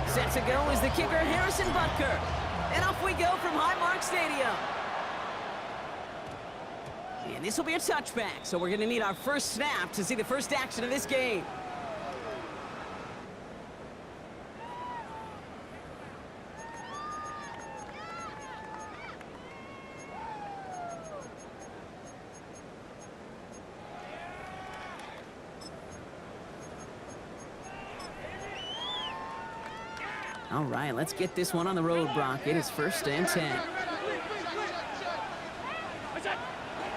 Set to go is the kicker, Harrison Butker. And off we go from Highmark Stadium. And this will be a touchback, so we're going to need our first snap to see the first action of this game. All right, let's get this one on the road, Brock. It is 1st and 10.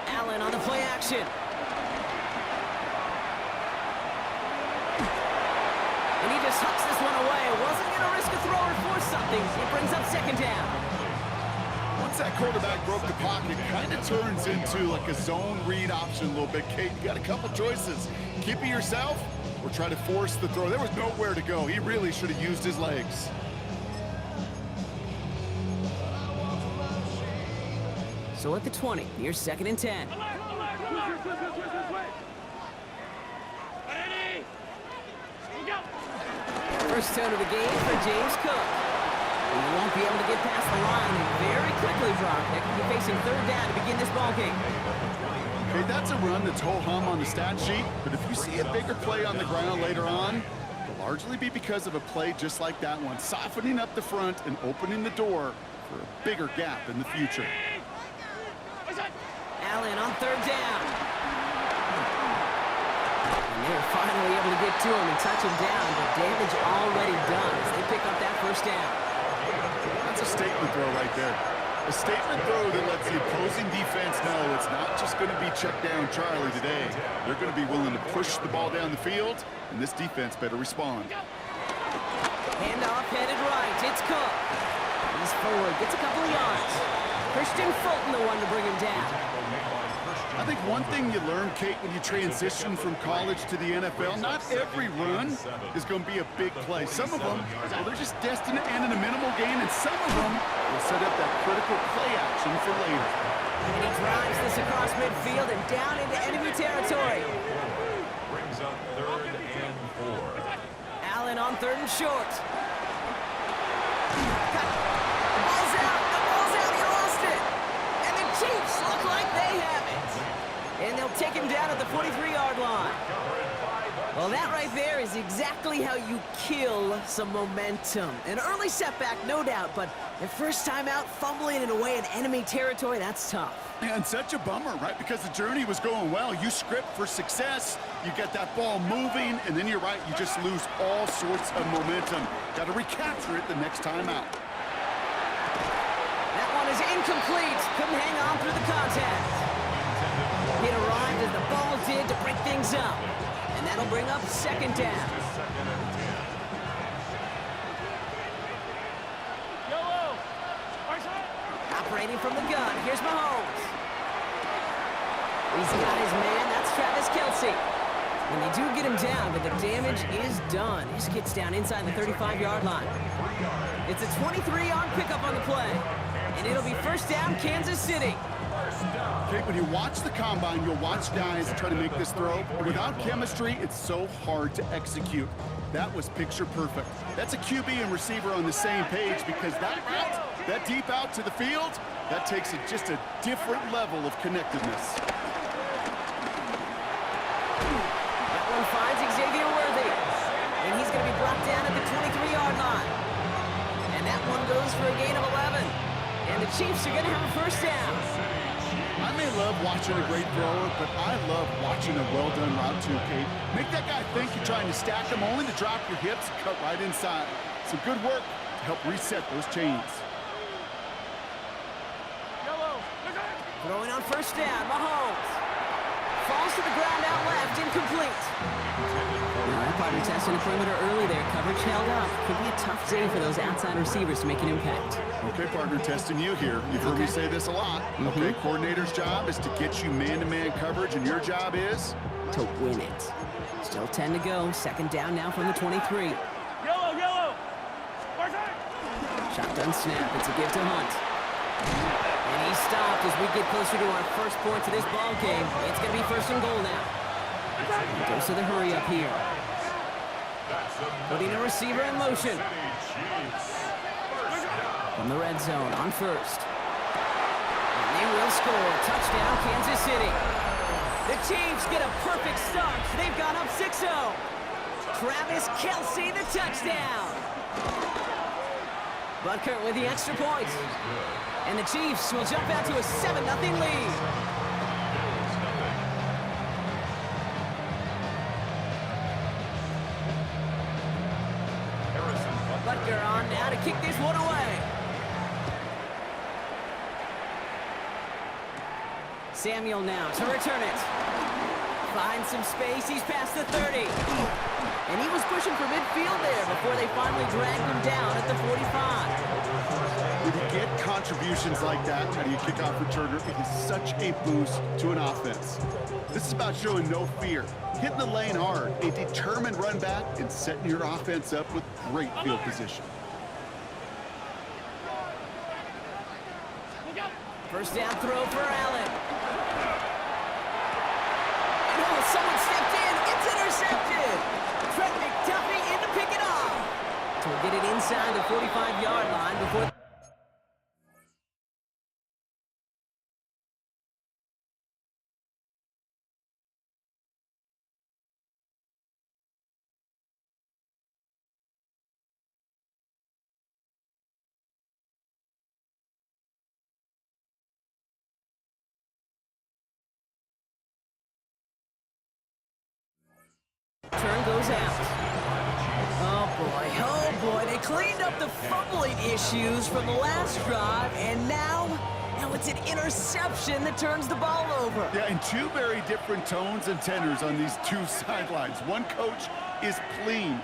Allen on the play action. And he just hucks this one away. Wasn't going to risk a throw or force something. It brings up 2nd down. Once that quarterback broke the pocket, kind of turns into like a zone read option a little bit. Kate, you got a couple choices. Keep it yourself or try to force the throw. There was nowhere to go. He really should have used his legs. So at the 20, here's 2nd and 10. First turn of the game for James Cook. He won't be able to get past the line very quickly, Brock. They could be facing 3rd down to begin this ball game. Okay, that's a run that's ho-hum on the stat sheet, but if you see a bigger play on the ground later on, it'll largely be because of a play just like that one, softening up the front and opening the door for a bigger gap in the future. Allen on 3rd down. And they're finally able to get to him and touch him down, but damage already done as they pick up that 1st down. That's a statement throw right there. A statement throw that lets the opposing defense know it's not just going to be check down Charlie today. They're going to be willing to push the ball down the field, and this defense better respond. Handoff headed right. It's Cook. He's forward, gets a couple of yards. Christian Fulton the one to bring him down. I think one thing you learn, Kate, when you transition from college to the NFL, not every run is going to be a big play. Some of them, well, they're just destined to end in a minimal gain, and some of them will set up that critical play action for later. And he drives this across midfield and down into enemy territory. Brings up 3rd and 4. Allen on 3rd and short. Cut. The ball's out. The ball's out. He lost it. And the Chiefs look like they have it. And they'll take him down at the 43-yard line. Well, that right there is exactly how you kill some momentum. An early setback, no doubt, but the first time out, fumbling it away in enemy territory, that's tough. And such a bummer, right? Because the journey was going well. You script for success, you get that ball moving, and then you're right, you just lose all sorts of momentum. Got to recapture it the next time out. That one is incomplete. Couldn't hang on through the contact. It arrived as the ball did to break things up. And that'll bring up 2nd down. Operating from the gun, here's Mahomes. He's got his man, that's Travis Kelce. And they do get him down, but the damage is done. This gets down inside the 35-yard line. It's a 23-yard pickup on the play. And it'll be 1st down, Kansas City. Okay, when you watch the combine, you'll watch guys try to make this throw. But without chemistry, it's so hard to execute. That was picture perfect. That's a QB and receiver on the same page because that route, that deep out to the field, that takes just a different level of connectedness. That one finds Xavier Worthy. And he's going to be brought down at the 23-yard line. And that one goes for a gain of 11. And the Chiefs are going to have a 1st down. I may love watching a great thrower, but I love watching a well-done route too, Kate. Make that guy think you're trying to stack him, only to drop your hips and cut right inside. Some good work to help reset those chains. Throwing on 1st down, Mahomes. Falls to the ground out left, incomplete. Partner testing the perimeter early there. Coverage held up. Could be a tough day for those outside receivers to make an impact. Okay, partner, testing you here. You've heard me say this a lot. Okay, coordinator's job is to get you man-to-man coverage, and your job is? To win it. Still 10 to go. 2nd down now from the 23. Yellow! Shotgun snap. It's a give to Hunt. And he stopped as we get closer to our first points of this ball game. It's going to be 1st and goal now. Goes to the hurry up here. Putting a receiver in motion. Chiefs. First down. From the red zone on first. And they will score. Touchdown, Kansas City. The Chiefs get a perfect start. They've gone up 6-0. Travis Kelce, the touchdown. Butker with the extra point. And the Chiefs will jump out to a 7-0 lead. Butker on now to kick this one away. Samuel now to return it. Finds some space. He's past the 30. And he was pushing for midfield there before they finally dragged him down at the 45. When you get contributions like that out of your kickoff returner, it is such a boost to an offense. This is about showing no fear, hitting the lane hard, a determined run back, and setting your offense up with great field position. First down throw for Allen. Oh, someone stepped in. It's intercepted. Trent McDuffie in to pick it off. So we'll get it inside the 45-yard line before... Turn goes out. Oh boy, they cleaned up the fumbling issues from the last drive, and now it's an interception that turns the ball over. Yeah, and two very different tones and tenors on these two sidelines. One coach is clean,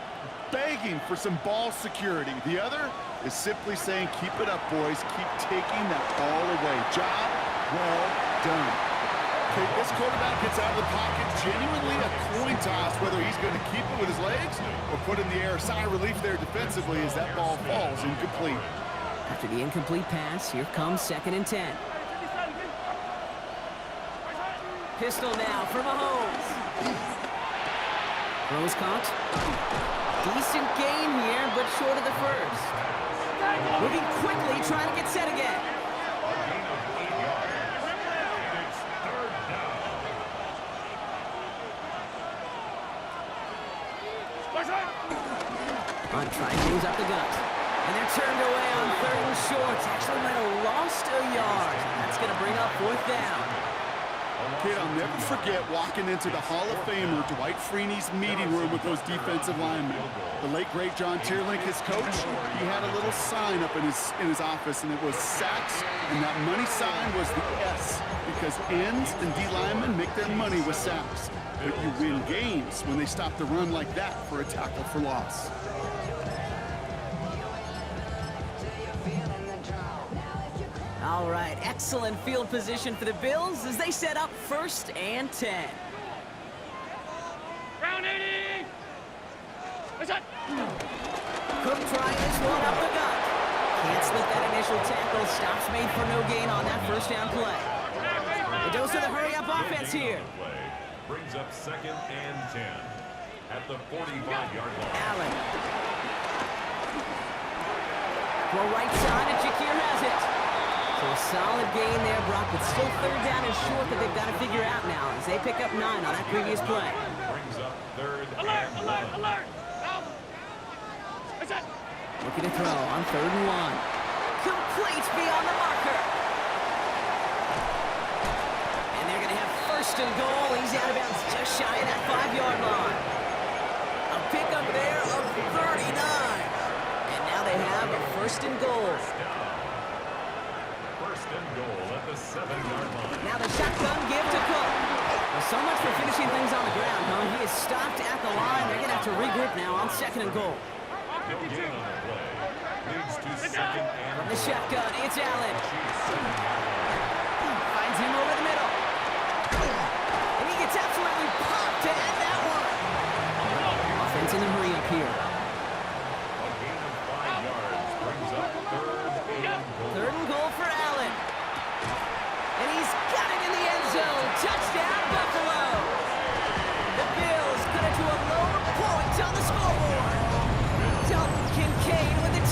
begging for some ball security. The other is simply saying, keep it up, boys. Keep taking that ball away. Job well done. Okay, this quarterback gets out of the pocket, genuinely a coin toss, whether he's going to keep it with his legs or put in the air. Sigh of relief there defensively as that ball falls incomplete. After the incomplete pass, here comes 2nd and 10. Pistol now for Mahomes. Rose caught. Decent gain here, but short of the first. Moving quickly, trying to get set again. On trying to use up the gut. And they're turned away on 3rd and short. Actually might have lost a yard. That's going to bring up 4th down. Kid, I'll never forget walking into the Hall of Famer Dwight Freeney's meeting room with those defensive linemen. The late, great John Tierlink, his coach, he had a little sign up in his office, and it was sacks, and that money sign was the S, because ends and D linemen make their money with sacks. But you win games when they stop the run like that for a tackle for loss. All right, excellent field position for the Bills as they set up 1st and 10. Round 80! Cook trying this one up the gut. Can't slip that initial tackle. Stops made for no gain on that 1st down play. It goes to the hurry-up offense here. Brings up 2nd and 10 at the 45-yard line. Allen. Throw right side, and Shakir has it. So a solid gain there, Brock, but still 3rd down and short that they've got to figure out now as they pick up 9 on that previous play. Brings up 3rd Alert! and 1. Alert! Alert! Looking to throw on 3rd and 1. Complete beyond the marker. And they're going to have 1st and goal. He's out of bounds just shy of that 5-yard line. A pickup there of 39. And now they have a 1st and goal. 1st and goal at the 7-yard line. Now the shotgun give to Cook. Well, so much for finishing things on the ground, huh? He is stopped at the line. They're going to have to regroup now on 2nd and goal. No gain on the play. Leads to 2nd and From the shotgun, it's Allen. Chiefs 7-yard line. Finds him over the middle. And he gets absolutely popped to end that one. Offense in the hurry up here. A gain of 5 yards brings up 3rd and goal. 3rd and goal for Allen. And he's got it in the end zone. Touchdown, Buffalo. The Bills cut it to a lower point on the scoreboard. Dalton Kincaid with the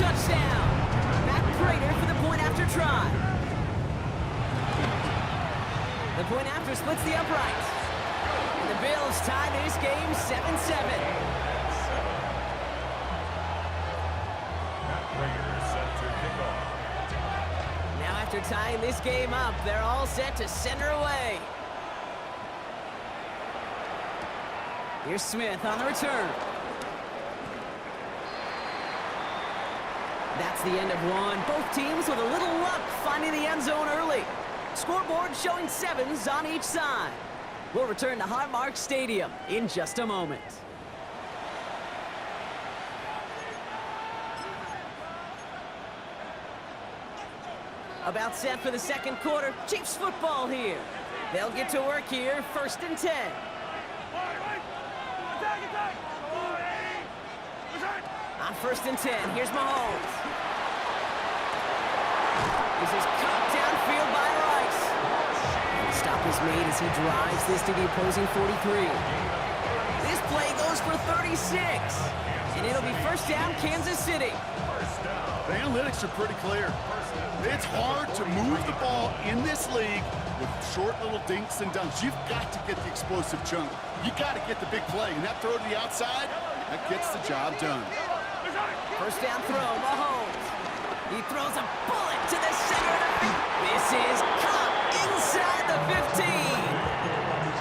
The point after splits the uprights. And the Bills tie this game 7-7. Now after tying this game up, they're all set to center away. Here's Smith on the return. That's the end of one. Both teams with a little luck finding the end zone early. Scoreboard showing 7s on each side. We'll return to Highmark Stadium in just a moment. About set for the second quarter. Chiefs football here. They'll get to work here, 1st and 10. On 1st and 10, here's Mahomes. This is caught downfield by Rice. And the stop is made as he drives this to the opposing 43. This play goes for 36. And it'll be 1st down, Kansas City. The analytics are pretty clear. It's hard to move the ball in this league with short little dinks and dunks. You've got to get the explosive chunk. You got to get the big play. And that throw to the outside, that gets the job done. 1st down throw, Mahomes. He throws a bullet to the center of the field. This is caught inside the 15.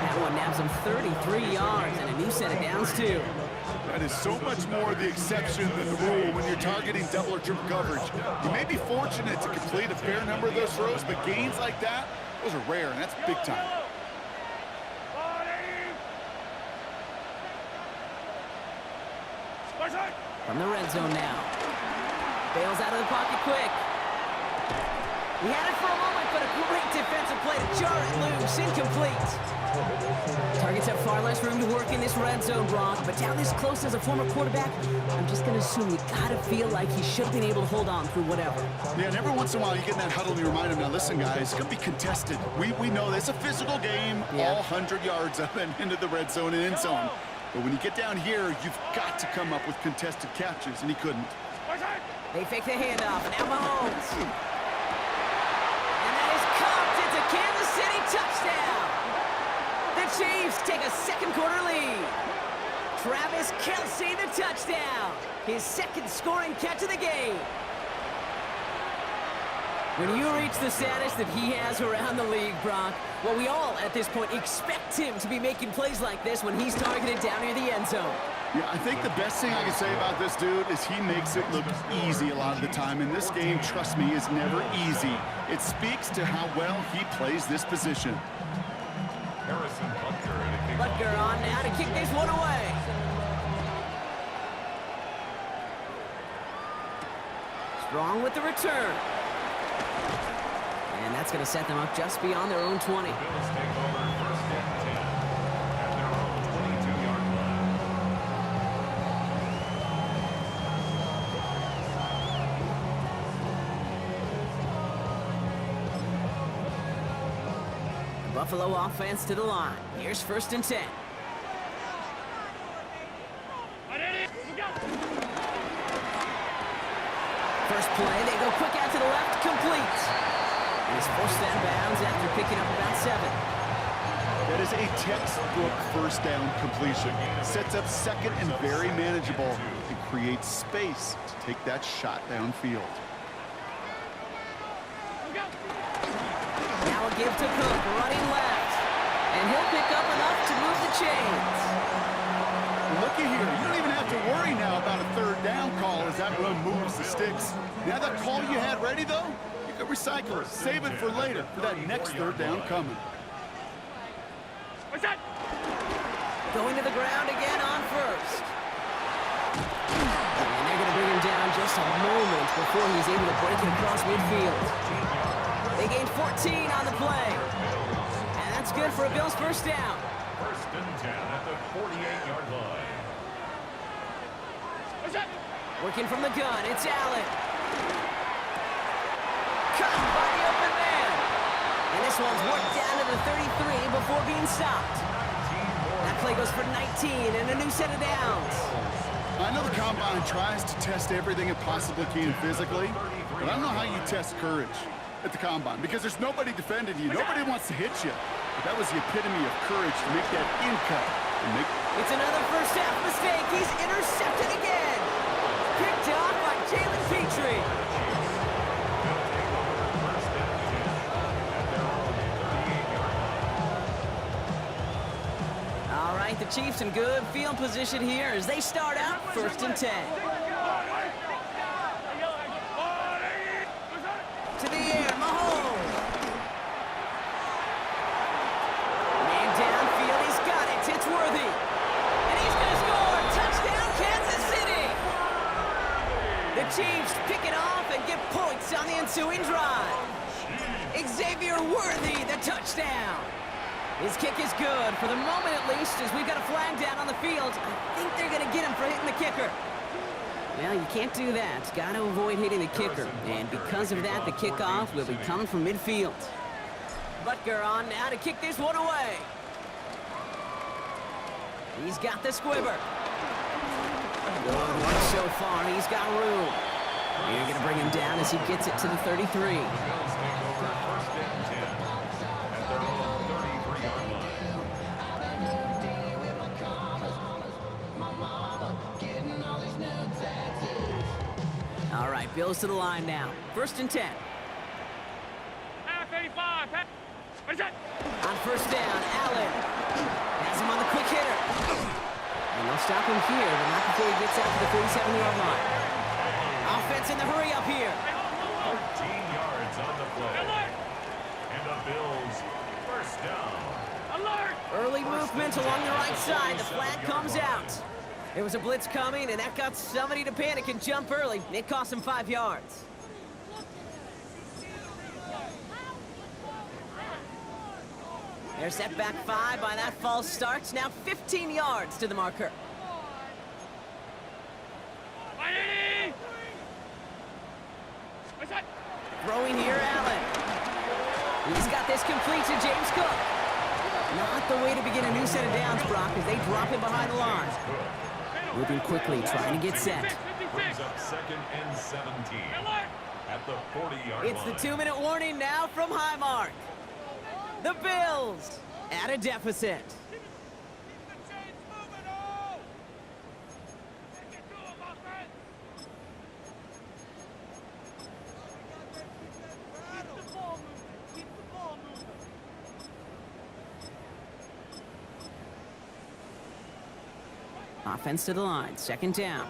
That one nabs him 33 yards and a new set of downs, too. That is so much more the exception than the rule when you're targeting double or triple coverage. You may be fortunate to complete a fair number of those throws, but gains like that, those are rare, and that's big time. From the red zone now. Bails out of the pocket quick. He had it for a moment, but a great defensive play to jar it loose. Incomplete. Targets have far less room to work in this red zone, Brock, but down this close as a former quarterback, I'm just going to assume you got to feel like he should have been able to hold on through whatever. Yeah, and every once in a while you get in that huddle and you remind him, now listen, guys, it's going to be contested. We know this. It's a physical game, all 100 yards up and into the red zone and end zone. But when you get down here, you've got to come up with contested catches, and he couldn't. They fake the handoff, and now Mahomes. And that is caught. It's a Kansas City touchdown. The Chiefs take a second quarter lead. Travis Kelce, the touchdown. His 2nd scoring catch of the game. When you reach the status that he has around the league, Brock, well, we all, at this point, expect him to be making plays like this when he's targeted down near the end zone. Yeah, I think the best thing I can say about this dude is he makes it look easy a lot of the time. And this game, trust me, is never easy. It speaks to how well he plays this position. Butker on now to kick this one away. Strong with the return. And that's going to set them up just beyond their own 20. Buffalo offense to the line. Here's 1st and 10. First play, they go quick out to the left, complete. And he's forced out of bounds after picking up about 7. That is a textbook 1st down completion. Sets up 2nd and very manageable and creates space to take that shot downfield. Now a give to Cook, running left. And he'll pick up enough to move the chains. Looky here, you don't even have to worry now about a 3rd down call as that run moves the sticks. Now that call you had ready, though, you can recycle it. Save it for later, for that next 3rd down coming. Going to the ground again on 1st. And they're going to bring him down just a moment before he's able to break it across midfield. They gained 14 on the play. And that's good for a Bills 1st down. 1st and 10 at the 48-yard line. Working from the gun, it's Allen. Caught by the open man. And this one's worked down to the 33 before being stopped. That play goes for 19 and a new set of downs. I know the Combine tries to test everything it possibly can physically, but I don't know how you test courage at the Combine because there's nobody defending you. Nobody wants to hit you. That was the epitome of courage to make that in cut. It's another first half mistake. He's intercepted again. Picked off by Jalen Petrie. All right, the Chiefs in good field position here as they start out 1st and 10. To the air, Mahomes. Man downfield, he's got it. It's Worthy. And he's going to score. Touchdown, Kansas City. The Chiefs pick it off and get points on the ensuing drive. Xavier Worthy, the touchdown. His kick is good, for the moment at least, as we've got a flag down on the field. I think they're going to get him for hitting the kicker. Well, you can't do that. Got to avoid hitting the kicker. And because of that, the kickoff will be coming from midfield. Butker on now to kick this one away. He's got the squibber. Good work so far. He's got room. You're going to bring him down as he gets it to the 33. All right, Bills to the line now. 1st and 10. On 1st down, Allen has him on the quick hitter. And they'll stop him here, but not before he gets out to the 47-yard line. Offense in the hurry up here. 13 yards on the play. And the Bills, 1st down. Alert! Early movement along the right side. The flag comes out. There was a blitz coming, and that got somebody to panic and jump early. It cost him 5 yards. They're set back 5 by that false start. Now 15 yards to the marker. Throwing here, Allen. He's got this complete to James Cook. Not the way to begin a new set of downs, Brock, as they drop him behind the line. Moving quickly, trying to get set. Brings up 2nd and 17 at the 40-yard line. It's the 2-minute warning now from Highmark. The Bills at a deficit. Offense to the line, 2nd down.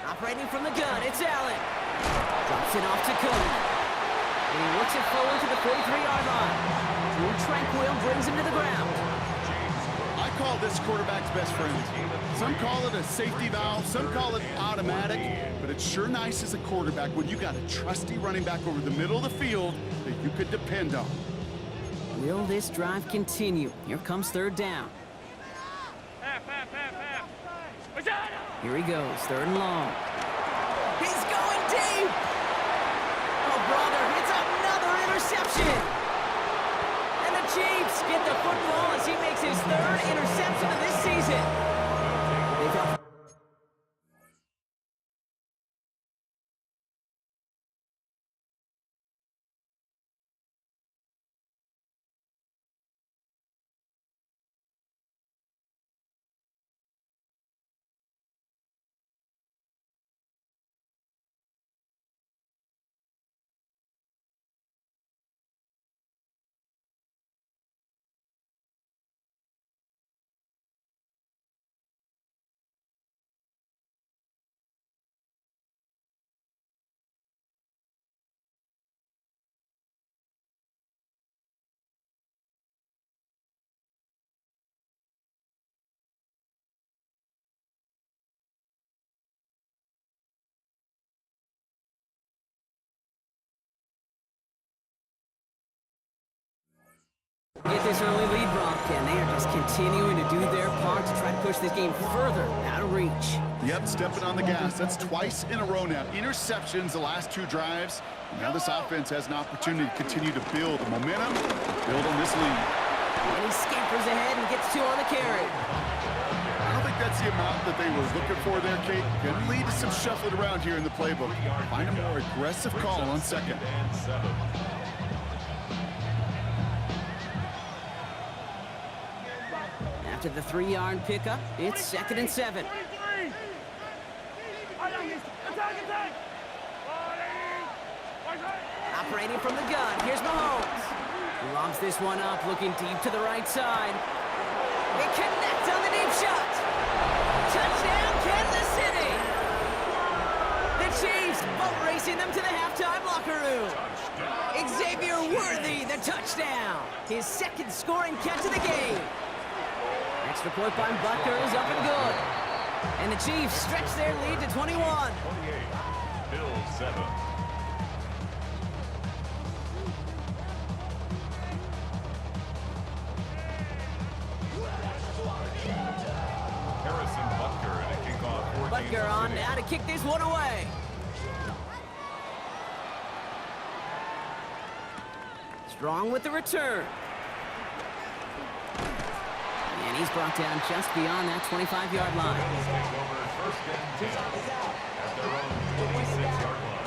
Operating from the gun, it's Allen. Drops it off to Cody. And he works it forward to the 43-yard line. Drew Tranquil brings him to the ground. I call this quarterback's best friend. Some call it a safety valve, some call it automatic, but it's sure nice as a quarterback when you got a trusty running back over the middle of the field that you could depend on. Will this drive continue? Here comes 3rd down. Here he goes, 3rd and long. He's going deep! Oh, brother, it's another interception! And the Chiefs get the football as he makes his 3rd interception of this season. They got get this early lead, Brock, and they are just continuing to do their part to try to push this game further out of reach. Yep, stepping on the gas. That's twice in a row now. Interceptions the last 2 drives. Now this offense has an opportunity to continue to build momentum, build on this lead. And he scampers ahead and gets 2 on the carry. I don't think that's the amount that they were looking for there, Kate. Can lead to some shuffling around here in the playbook. Find a more aggressive call on second. After the 3-yard pickup, it's 2nd and 7. Operating from the gun, here's Mahomes. He lobs this one up, looking deep to the right side. They connect on the deep shot. Touchdown, Kansas City. The Chiefs boat racing them to the halftime locker room. Xavier Worthy, the touchdown. His 2nd scoring catch of the game. Extra point by Butker is up and good. And the Chiefs stretch their lead to 21. 28, Bills 7. Butker on now to kick this one away. Strong with the return. And he's brought down just beyond that 25-yard line. First and 10 at their own 26-yard line.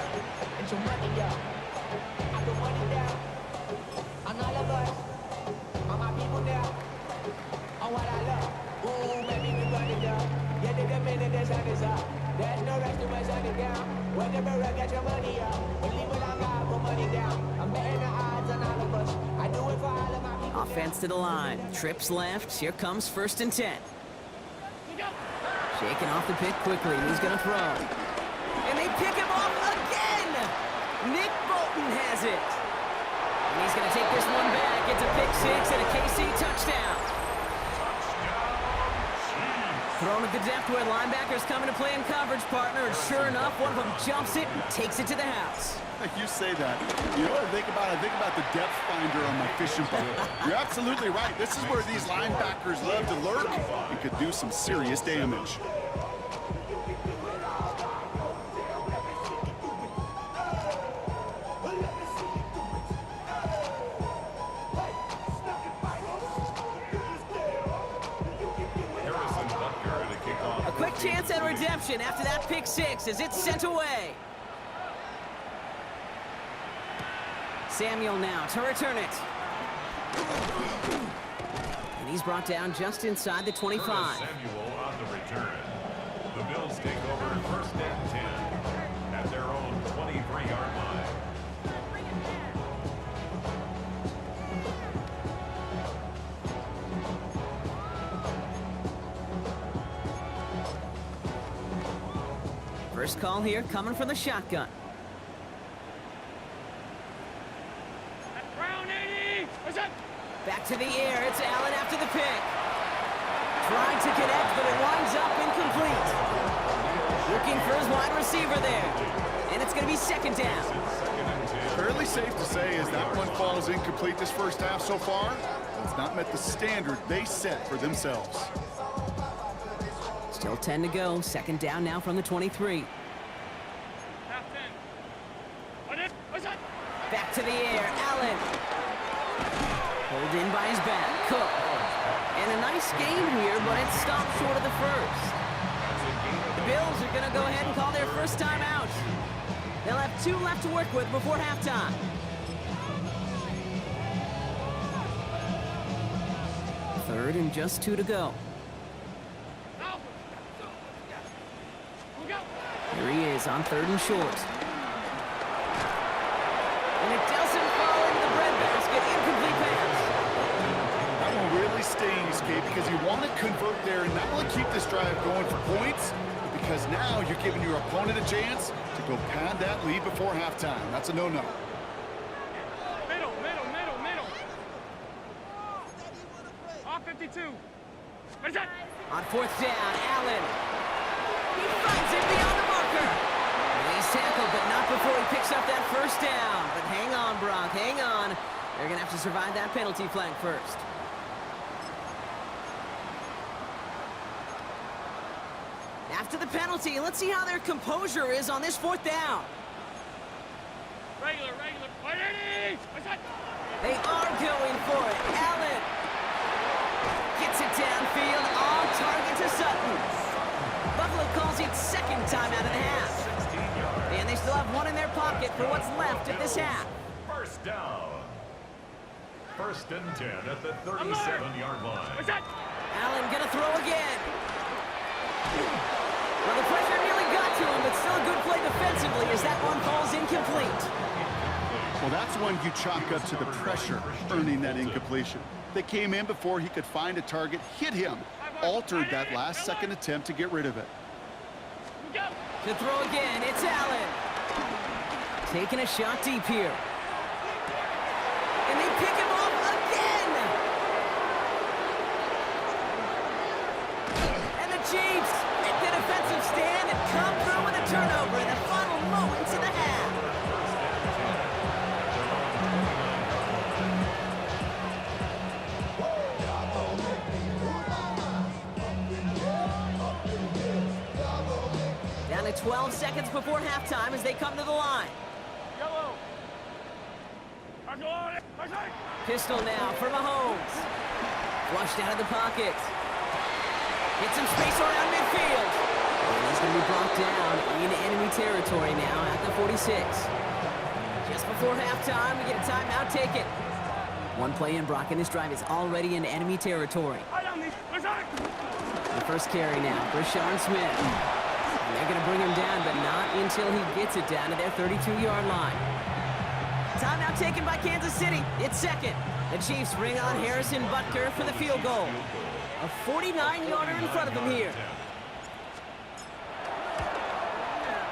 There's no rest to my son down. Whenever I get your money up, believe when I got put money down. I'm betting the odds on all of us. I do it for all of my people. Offense to the line. Trips left. Here comes 1st and 10. Shaking off the pick quickly, and he's going to throw. And they pick him off again! Nick Bolton has it. And he's going to take this one back. It's a pick 6 and a KC touchdown. Thrown at the depth where linebackers coming to play in coverage, partner, and sure enough, one of them jumps it and takes it to the house. You say that. You know what I think about? I think about the depth finder on my fishing boat. You're absolutely right. This is where these linebackers love to lurk and could do some serious damage. Chance at redemption after that pick 6 as it's sent away. Samuel now to return it. And he's brought down just inside the 25. Samuel on the return. The Bills take over 1st and 10 at their own 23-yard line. First call here coming from the shotgun. Back to the air. It's Allen after the pick. Trying to connect, but it winds up incomplete. Looking for his wide receiver there. And it's going to be 2nd down. Fairly safe to say as that one falls incomplete this first half so far, it's not met the standard they set for themselves. Still 10 to go. 2nd down now from the 23. Back to the air. Allen. Pulled in by his back. Cook. And a nice game here, but it stopped short of the first. The Bills are going to go ahead and call their first timeout. They'll have 2 left to work with before halftime. Third and just 2 to go. Here he is on 3rd and short. And it doesn't fall into the breadbasket. Incomplete pass. That one really stings, Kate, because you want to convert there and not only keep this drive going for points, but because now you're giving your opponent a chance to go pad that lead before halftime. That's a no-no. Middle. Off 52. On 4th down, Allen. He finds it beyond the marker. And he's tackled, but not before he picks up that 1st down. But hang on, Brock, hang on. They're going to have to survive that penalty flag first. After the penalty, let's see how their composure is on this 4th down. Regular. They are going for it. Allen gets it downfield, on target to Sutton. Buffalo calls it second timeout of the half. And they still have one in their pocket for what's left of this half. First down. First and 10 at the 37-yard line. What's that? Allen gonna throw again. Well, the pressure nearly got to him, but still a good play defensively as that one falls incomplete. Well, that's one you chalk up to the pressure, earning that incompletion. They came in before he could find a target, hit him, altered that last-second attempt to get rid of it. To throw again, it's Allen. Taking a shot deep here. And they pick him off again! And the Chiefs make the defensive stand and come through with a turnover in the final moments of the half. Down to 12 seconds before halftime as they come to the line. Yellow. Pistol now for Mahomes. Flushed out of the pocket. Get some space around midfield. And he's going to be brought down in enemy territory now at the 46. Just before halftime, we get a timeout taken. One play in, Brock, and this drive is already in enemy territory. The first carry now for Sean Smith. And they're going to bring him down, but not until he gets it down to their 32-yard line. Timeout taken by Kansas City. It's second. The Chiefs bring on Harrison Butker for the field goal. A 49-yarder in front of him here.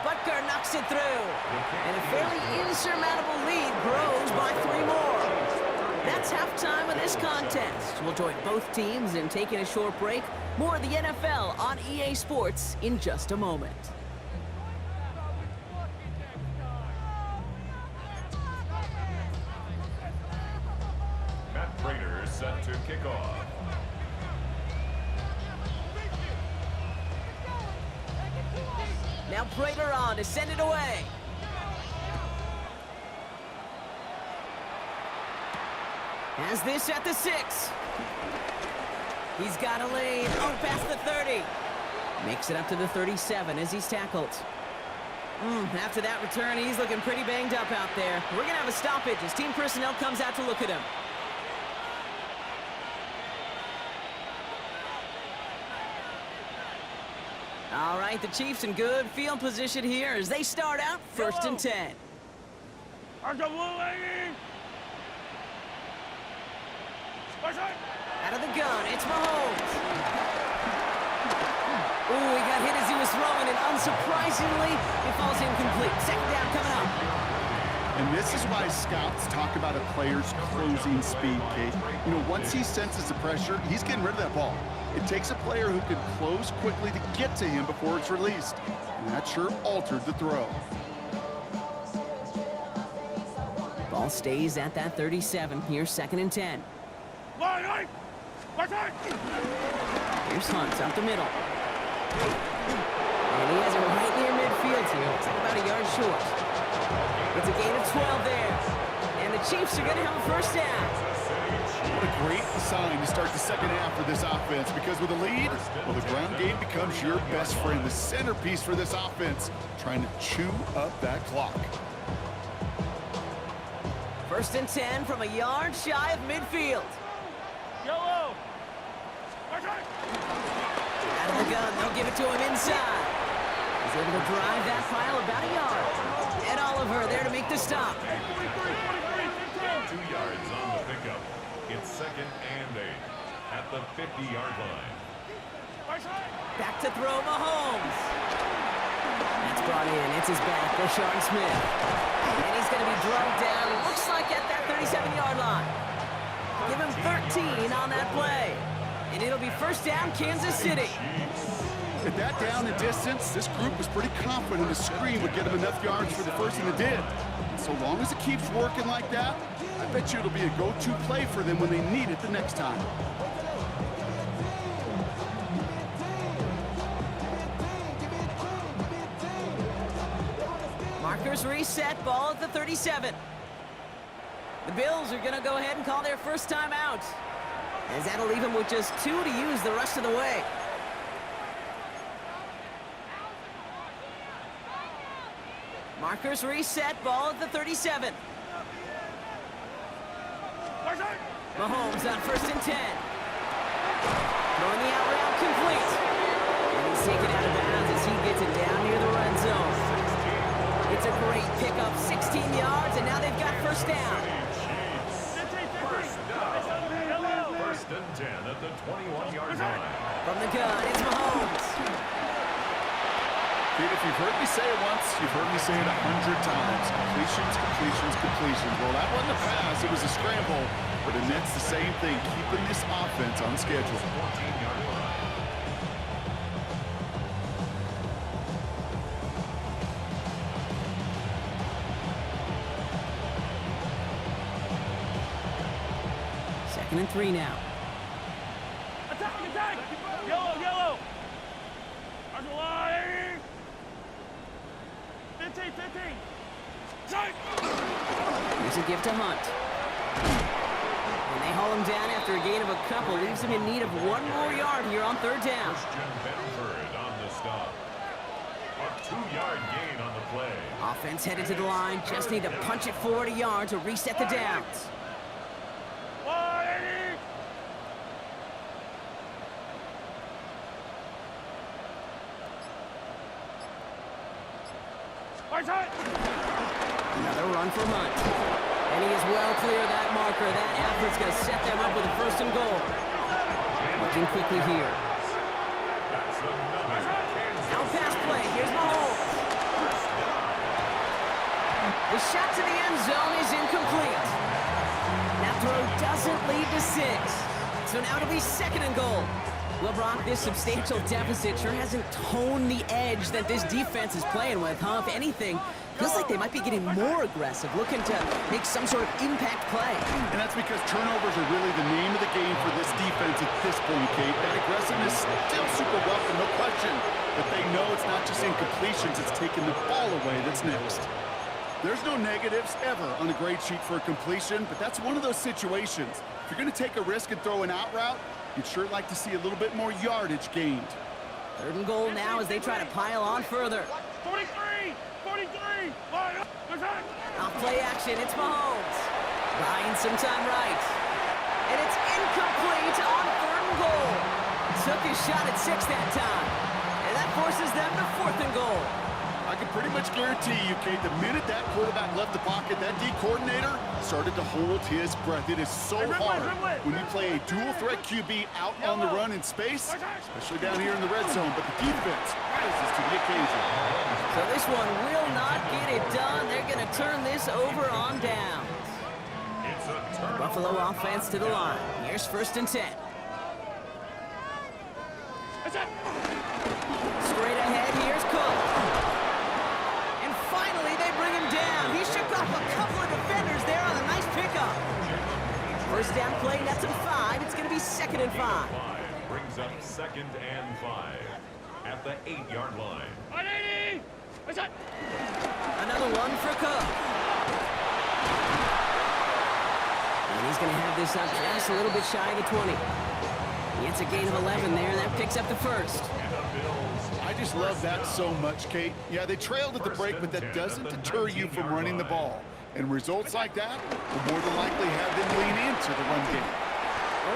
Butker knocks it through. And a fairly insurmountable lead grows by 3 more. That's halftime of this contest. We'll join both teams in taking a short break. More of the NFL on EA Sports in just a moment. Matt Prater set to kick off. Now Prater on to send it away. Has this at the 6. He's got a lane. Oh, past the 30. Makes it up to the 37 as he's tackled. After that return, he's looking pretty banged up out there. We're going to have a stoppage as team personnel comes out to look at him. All right, the Chiefs in good field position here as they start out first and 10. Out of the gun, it's Mahomes. Ooh, he got hit as he was throwing, and unsurprisingly, it falls incomplete. Second down coming up. And this is why scouts talk about a player's closing speed, Kate. You know, once he senses the pressure, he's getting rid of that ball. It takes a player who can close quickly to get to him before it's released. And that sure altered the throw. Ball stays at that 37. Here's second and 10. Here's Hunt up the middle. And he has it right near midfield here. It's like about a yard short. It's a gain of 12 there. And the Chiefs are going to have a first down. What a great sign to start the second half for this offense, because with a lead, well, the ground game becomes your best friend, the centerpiece for this offense, trying to chew up that clock. First and 10 from a yard shy of midfield. Yellow. Out of the gun, they'll give it to him inside. He's able to drive that pile about a yard. Ed Oliver there to make the stop. 2 yards on the pickup. It's second and 8 at the 50-yard line. Back to throw Mahomes. That's brought in. It's his back for Sean Smith. And he's going to be drugged down, looks like at that 37-yard line. Give him 13 on that play. And it'll be first down, Kansas City. At that down and distance, this group was pretty confident the screen would get him enough yards for the first, and it did. And so long as it keeps working like that, I bet you it'll be a go-to play for them when they need it the next time. Markers reset, ball at the 37. The Bills are going to go ahead and call their first time out. As that'll leave him with just 2 to use the rest of the way. Markers reset, ball at the 37. Mahomes on 1st and 10. Throwing the out route complete. And he's taken out of bounds as he gets it down near the red zone. It's a great pickup, 16 yards, and now they've got 1st down. First and 10 at the 21-yard line. From the gun, it's Mahomes. Pete, if you've heard me say it once, you've heard me say it 100 times. Completions, completions, completions. Well, that wasn't a pass. It was a scramble. But the Nets, the same thing, keeping this offense on schedule. 14-yard line. Second and 3 now. Attack, attack! Yellow, yellow! There's a line! 15, 15! Strike! Here's a give to Hunt. And they haul him down after a gain of a couple. Leaves him in need of 1 more yard here on 3rd down. Christian Benford on the stop. A 2-yard gain on the play. Offense headed to the line. Just need to punch it forward a yard to reset the downs. 180! Another run for Hunt. And he is well clear of that marker. That effort's going to set them up with a 1st and goal. Looking quickly here. Out pass play. Here's Mahomes. The shot to the end zone is incomplete. That throw doesn't lead to 6. So now it'll be 2nd and goal. Well, Brock, this substantial deficit sure hasn't toned the edge that this defense is playing with, huh? If anything, feels like they might be getting more aggressive, looking to make some sort of impact play. And that's because turnovers are really the name of the game for this defense at this point, Kate. That aggressiveness still super welcome, no question. But they know it's not just incompletions, it's taking the ball away that's next. There's no negatives ever on a grade sheet for a completion, but that's one of those situations. If you're going to take a risk and throw an out route, you'd sure like to see a little bit more yardage gained. 3rd and goal now as they try to pile on further. 43! 43! Line up! Off play action, it's Mahomes. Buying some time right. And it's incomplete on 3rd and goal. Took his shot at 6 that time. And that forces them to 4th and goal. I can pretty much guarantee you, Kate, the minute that quarterback left the pocket, that D coordinator started to hold his breath. It is so hard when you play a dual-threat QB out on the run in space, especially down here in the red zone, but the defense rises to the occasion. So this one will not get it done. They're going to turn this over on downs. Buffalo offense to the line. Here's 1st and 10. Straight ahead, here's Cook. And finally, they bring him down. He shook off a couple of defenders there on a nice pickup. 1st down play, that's in 5. It's going to be 2nd and 5. Brings up 2nd and 5 at the 8-yard line. 180! Another one for Cook. And he's going to have this up just a little bit shy of the 20. He gets a gain of 11 there, and that picks up the 1st. I just love that so much, Kate. Yeah, they trailed at the break, but that doesn't deter you from running the ball. And results like that will more than likely have them lean into the run game.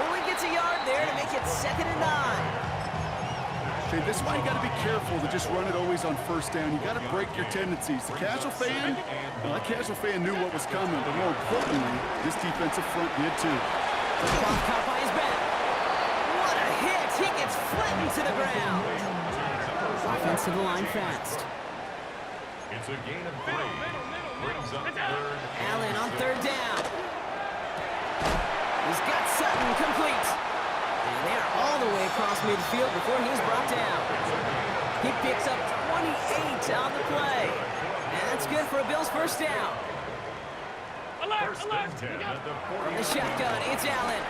Only gets a yard there to make it 2nd and 9. Okay, this is why you got to be careful to just run it always on 1st down. You got to break your tendencies. The casual fan, well, that casual fan knew what was coming, but more importantly, this defensive front did too. The ball caught by his back. What a hit! He gets flattened to the ground. Offense to the line fast. It's a gain of 3. Brings up 3rd. Allen on 3rd down. He's got Sutton complete. And they're all the way across midfield before he's brought down. He picks up 28 on the play. And that's good for a Bills 1st down. Alert! First Alert! and 10 at the From the 40. shotgun, it's Allen.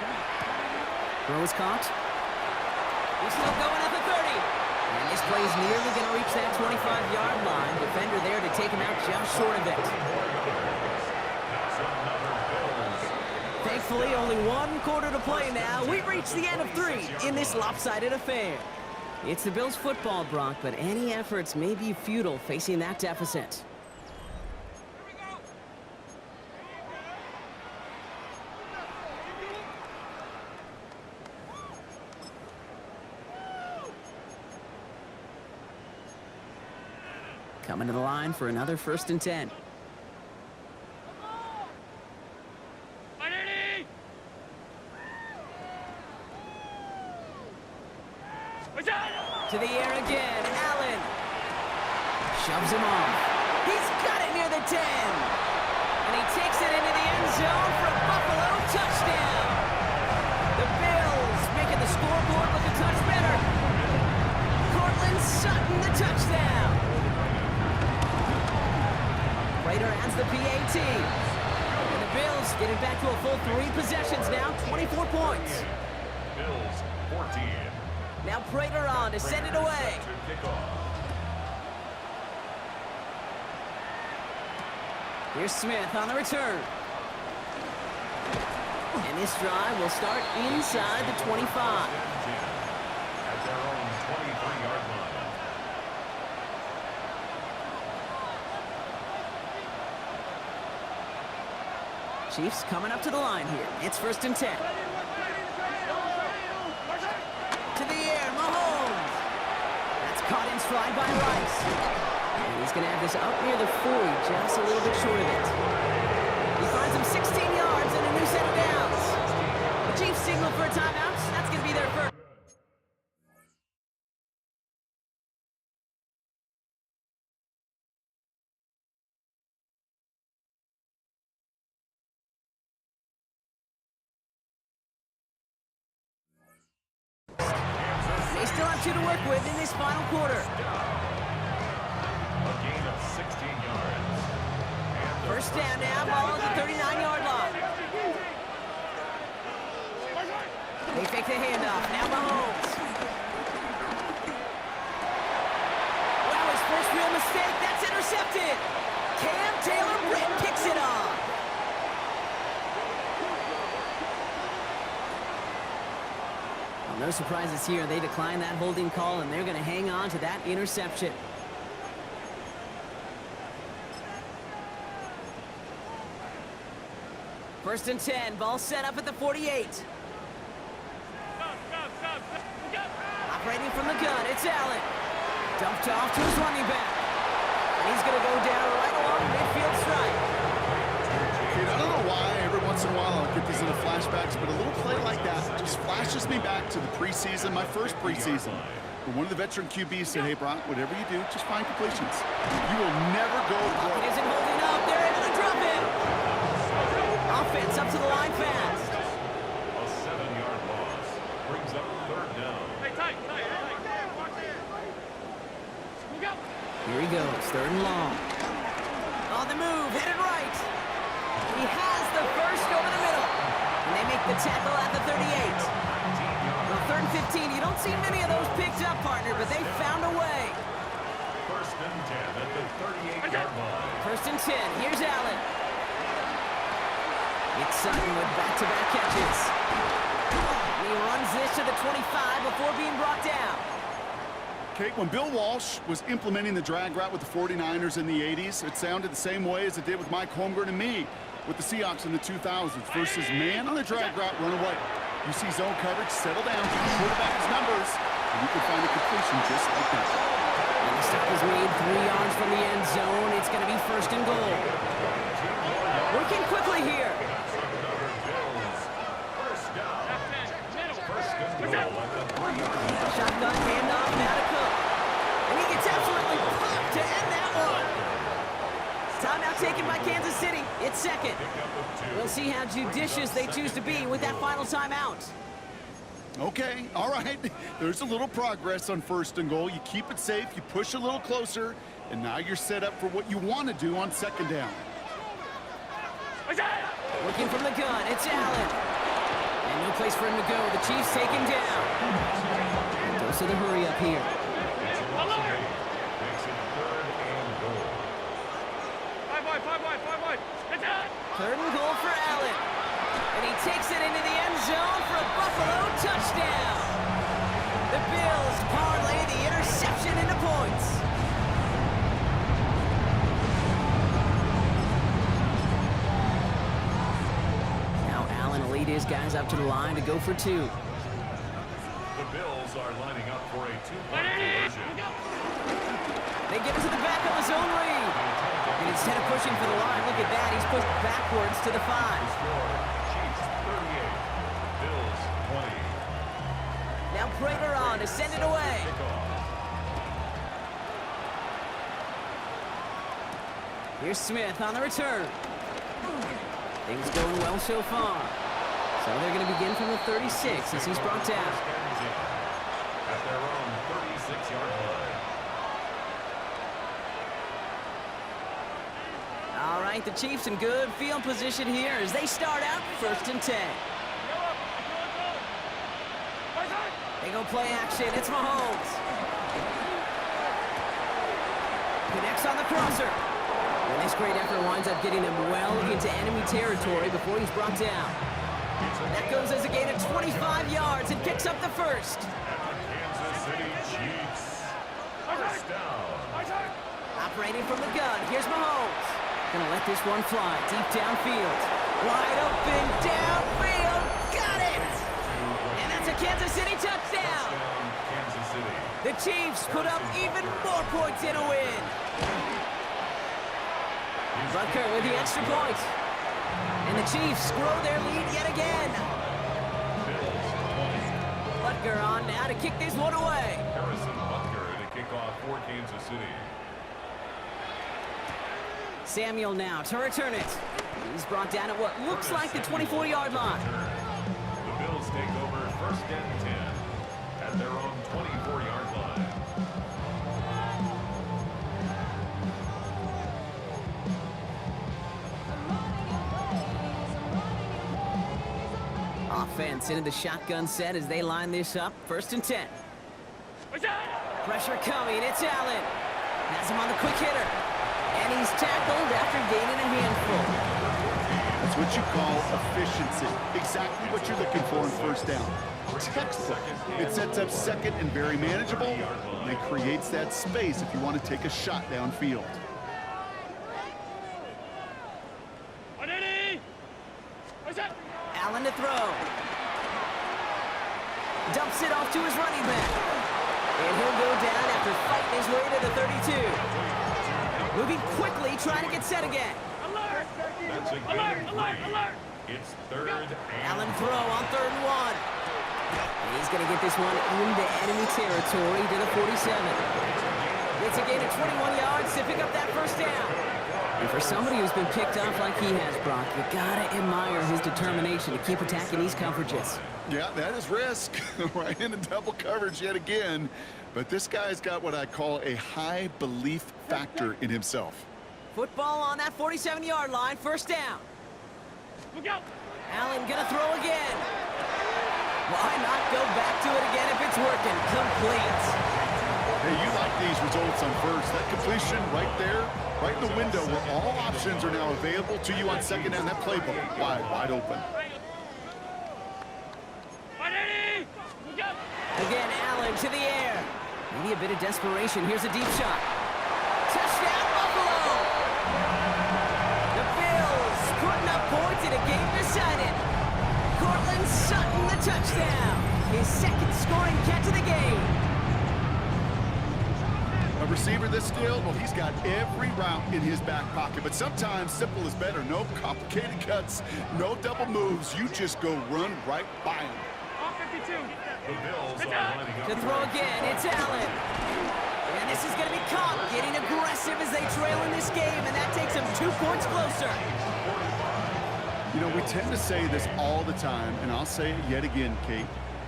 Throw is caught. He's still going at the 30. And this play is nearly going to reach that 25-yard line. Defender there to take him out just short of it. That's another Bills. Thankfully, only one quarter to play now. We've reached the end of 3 in this lopsided affair. It's the Bills' football, Brock, but any efforts may be futile facing that deficit. Coming to the line for another 1st and 10. To the air again, Allen. Shoves him off. He's got it near the 10. And he takes it into the end zone for a Buffalo touchdown. The Bills making the scoreboard look a touch better. Cortland Sutton, the touchdown. Prater adds the PAT. And the Bills get it back to a full 3 possessions now, 24 points. Bills 14. Now Prater on to send it away. Here's Smith on the return. And this drive will start inside the 25. At their own 23-yard line. Chiefs coming up to the line here. It's 1st and 10. To the air, Mahomes. That's caught in stride by Rice. And he's going to have this up near the 40, just a little bit short of it. He finds him 16 yards and a new set of downs. The Chiefs signal for a timeout. That's going to be their first. They still have 2 to work with in this final quarter. A gain of 16 yards. And 1st down now, ball at the 39-yard line. They fake the handoff. Now Mahomes. Wow, his first real mistake. That's intercepted. Cam Taylor-Britt picks it off. Well, no surprises here. They decline that holding call, and they're going to hang on to that interception. First and 10. Ball set up at the 48. Operating from the gun, it's Allen. Dumped off to his running back. And he's going to go down right along midfield stripe. Dude, I don't know why every once in a while I'll get these little flashbacks, but a little play like that just flashes me back to the preseason, my first preseason. When one of the veteran QBs said, hey, Brock, whatever you do, just find completions. You will never go broke. He isn't holding up. They're able to drop him. Offense up to the line fast. a 7-yard loss brings up 3rd down. Here he goes, 3rd and long. On the move, headed right. He has the first over the middle. And they make the tackle at the 38. Well, 3rd and 15, you don't see many of those picked up, partner, but they found a way. 1st and 10 at the 38-yard line. 1st and 10, here's Allen. It's Sutton with back-to-back catches. And he runs this to the 25 before being brought down. Okay, when Bill Walsh was implementing the drag route with the 49ers in the 80s, it sounded the same way as it did with Mike Holmgren and me with the Seahawks in the 2000s versus man on the drag route, run away. You see zone coverage, settle down, give the quarterback his numbers, and you can find a completion just like that. And the stop is made 3 yards from the end zone. It's going to be 1st and goal. Working quickly here. Shotgun handoff now to Cook. And he gets absolutely popped to end that one. Timeout taken by Kansas City. It's 2nd. We'll see how judicious they choose to be with that final timeout. Okay, all right. There's a little progress on 1st and goal. You keep it safe, you push a little closer, and now you're set up for what you want to do on 2nd down. Looking from the gun, it's Allen. And no place for him to go. The Chiefs take him down. Goes to the hurry up here. Third and goal for Allen. And he takes it into the end zone for a Buffalo touchdown. The Bills parlay the interception into points. Now Allen will lead his guys up to the line to go for two. The Bills are lining up for a two-point conversion. They get into the back of his own read. And instead of pushing for the line, look at that, he's pushed backwards to the 5. Score, Chiefs 38, Bills 20. Now Prater on to send it away. Here's Smith on the return. Things going well so far. So they're going to begin from the 36 as he's brought down. At their own 36-yard line. All right, the Chiefs in good field position here as they start out 1st and 10. They go play action. It's Mahomes. Connects on the crosser. And this great effort winds up getting him well into enemy territory before he's brought down. That goes as a gain of 25 yards and picks up the first. Kansas City Chiefs. First down. Operating from the gun, here's Mahomes. Gonna let this one fly deep downfield. Wide open downfield. Got it! And that's a Kansas City touchdown. Kansas City. The Chiefs put up even more points in a win. Butker with the extra point. And the Chiefs grow their lead yet again. Butker on now to kick this one away. Harrison Butker to kick off for Kansas City. Samuel now to return it. He's brought down at what looks like the 24-yard line. The Bills take over 1st and 10 at their own 24-yard line. Offense into the shotgun set as they line this up. 1st and 10. Pressure coming. It's Allen. Has him on the quick hitter. And he's tackled after gaining a handful. That's what you call efficiency. Exactly what you're looking for in 1st down. Textbook. It sets up 2nd and very manageable, and it creates that space if you want to take a shot downfield. Allen to throw. Dumps it off to his running back. And he'll go down after fighting his way to the 32. Moving quickly, trying to get set again. That's a alert. It's 3rd and Allen throw on 3rd and 1. And he's going to get this one into enemy territory to the 47. It's a gain of 21 yards to pick up that 1st down. And for somebody who's been picked off like he has, Brock, you gotta admire his determination to keep attacking these coverages. Yeah, that is risk. Right into double coverage yet again. But this guy's got what I call a high belief factor in himself. Football on that 47-yard line, 1st down. Look out! Allen gonna throw again. Why not go back to it again if it's working? Complete. Hey, you like these results on 1st. That completion right there, right in the window where all options are now available to you on 2nd down. That playbook wide open. Again, Allen to the air. Maybe a bit of desperation. Here's a deep shot. Touchdown, Buffalo! The Bills putting up points in a game decided. Cortland Sutton the touchdown. His 2nd scoring catch of the game. A receiver this skilled, well, he's got every route in his back pocket. But sometimes simple is better. No complicated cuts, no double moves. You just go run right by him. the Bills are lining up. To throw again, it's Allen. And this is going to be caught, getting aggressive as they trail in this game, and that takes them 2 points closer. You know, we tend to say this all the time, and I'll say it yet again, Kate.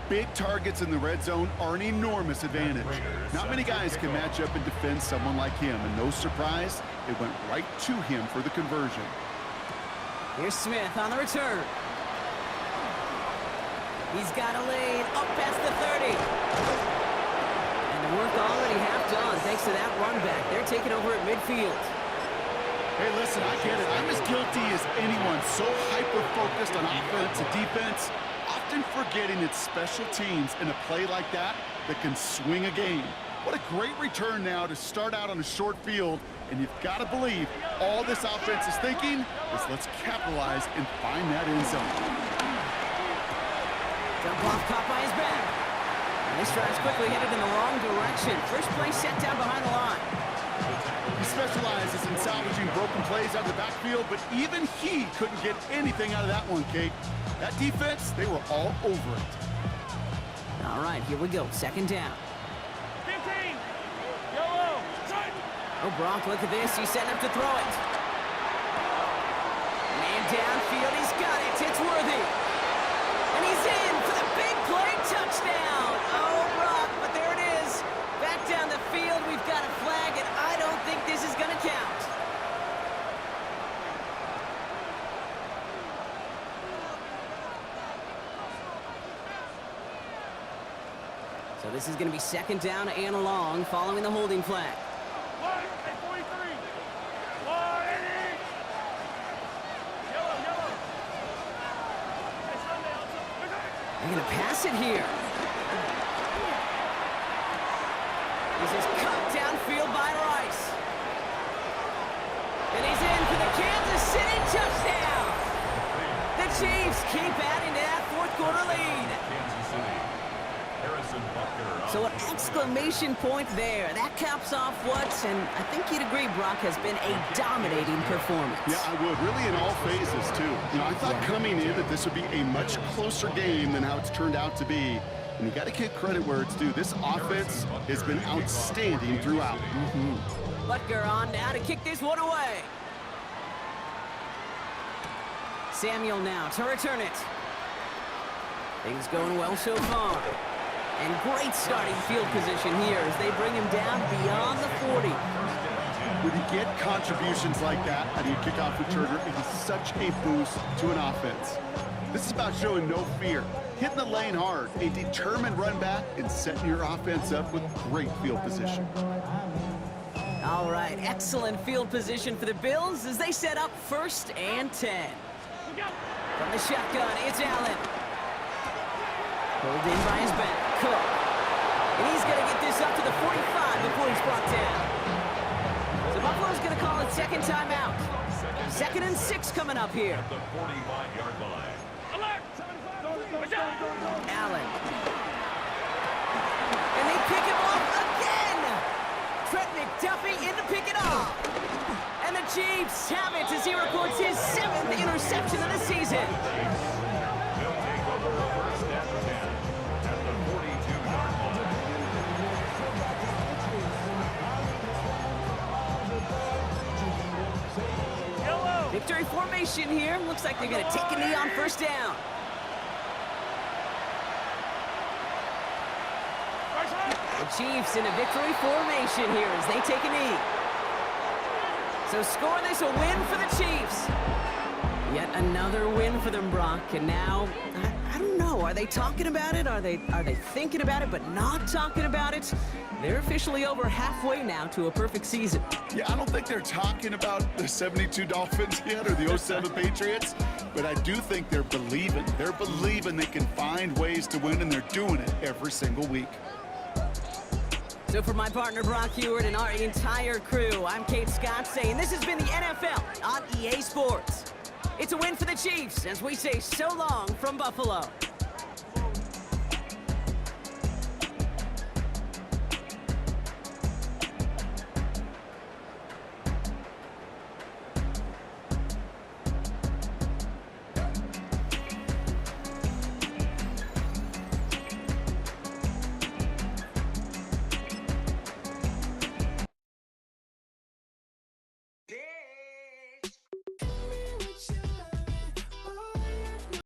Big targets in the red zone are an enormous advantage. Not many guys can match up and defend someone like him, and no surprise, it went right to him for the conversion. Here's Smith on the return. He's got a lane up past the 30. And the work already half done thanks to that run back. They're taking over at midfield. Hey, listen, I get it. I'm as guilty as anyone sometimes so hyper-focused on offense and defense, often forgetting it's special teams in a play like that that can swing a game. What a great return now to start out on a short field, and you've got to believe all this offense is thinking is let's capitalize and find that end zone. Jump off, caught by his back. And this drive's quickly headed in the wrong direction. First play set down behind the line. He specializes in salvaging broken plays out of the backfield, but even he couldn't get anything out of that one, Kate. That defense, they were all over it. All right, here we go. Second down. 15. Yellow. Side. Oh, Brock, look at this. He's setting up to throw it. Man downfield. He's got it. It's Worthy. And he's in for the big play touchdown. Oh, Brock, but there it is. Back down the field. We've got a flag, and I don't think this is going to count. So this is going to be second down and long following the holding flag. Line at 43. Line. Yellow. Hey, Sunday. They're going to pass it here. This is cut downfield by Rice. And he's in for the Kansas City touchdown. The Chiefs keep adding to that fourth quarter lead. Kansas City. Harrison Butker on So an the kick. exclamation point there. That caps off what, and I think you'd agree, Brock, has been a dominating performance. Yeah, I would. Really in all phases, too. You know, I thought coming in that this would be a much closer game than how it's turned out to be. And you got to give credit where it's due. This offense has been outstanding throughout. Butker on now to kick this one away. Samuel now to return it. Things going well so far. And great starting field position here as they bring him down beyond the 40. When you get contributions like that out of your kickoff returner, it is such a boost to an offense. This is about showing no fear, hitting the lane hard, a determined run back, and setting your offense up with great field position. All right, excellent field position for the Bills as they set up 1st and 10. From the shotgun, it's Allen. Pulled in by his back. Cook. And he's going to get this up to the 45 before he's brought down. So Buffalo's going to call it second timeout. 2nd and 6 coming up here. At the 45-yard line. Alert. Allen. And they pick him off again. Trent McDuffie in to pick it off. And the Chiefs have it as he records his 7th interception of the season. They'll take over first and 10 at the 42-yard line. Yellow. Victory formation here. Looks like they're going to take a knee on first down. Right side. The Chiefs in a victory formation here as they take a knee. So score this a win for the Chiefs. Yet another win for them, Brock. And now, I don't know. Are they talking about it? Are they thinking about it but not talking about it? They're officially over halfway now to a perfect season. Yeah, I don't think they're talking about the 72 Dolphins yet or the 07 Patriots, but I do think they're believing. They're believing they can find ways to win, and they're doing it every single week. So for my partner Brock Heward and our entire crew, I'm Kate Scott saying this has been the NFL on EA Sports. It's a win for the Chiefs as we say so long from Buffalo.